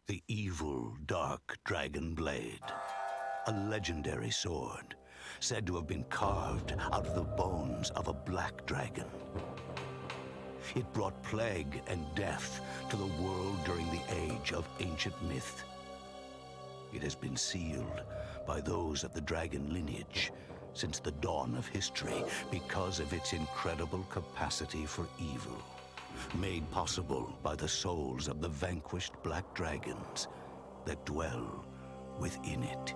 The evil, dark dragon blade. A legendary sword, said to have been carved out of the bones of a black dragon. It brought plague and death to the world during the age of ancient myth. It has been sealed by those of the dragon lineage since the dawn of history because of its incredible capacity for evil, made possible by the souls of the vanquished black dragons that dwell within it.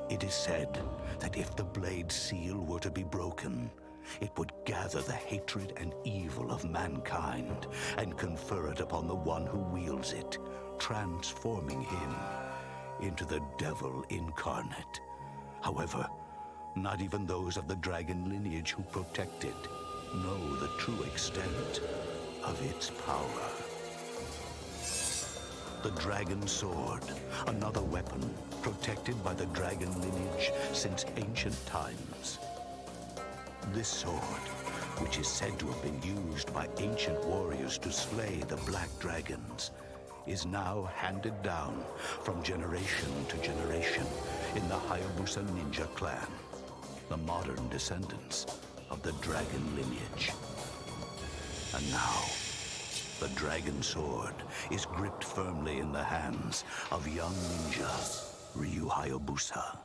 It is said that if the blade seal were to be broken, it would gather the hatred and evil of mankind and confer it upon the one who wields it, transforming him into the devil incarnate. However, not even those of the dragon lineage who protect it know the true extent of its power. The dragon sword, another weapon protected by the dragon lineage since ancient times. This sword, which is said to have been used by ancient warriors to slay the black dragons, is now handed down from generation to generation in the Hayabusa ninja clan, the modern descendants of the dragon lineage. And now, the dragon sword is gripped firmly in the hands of young ninja Ryu Hayabusa.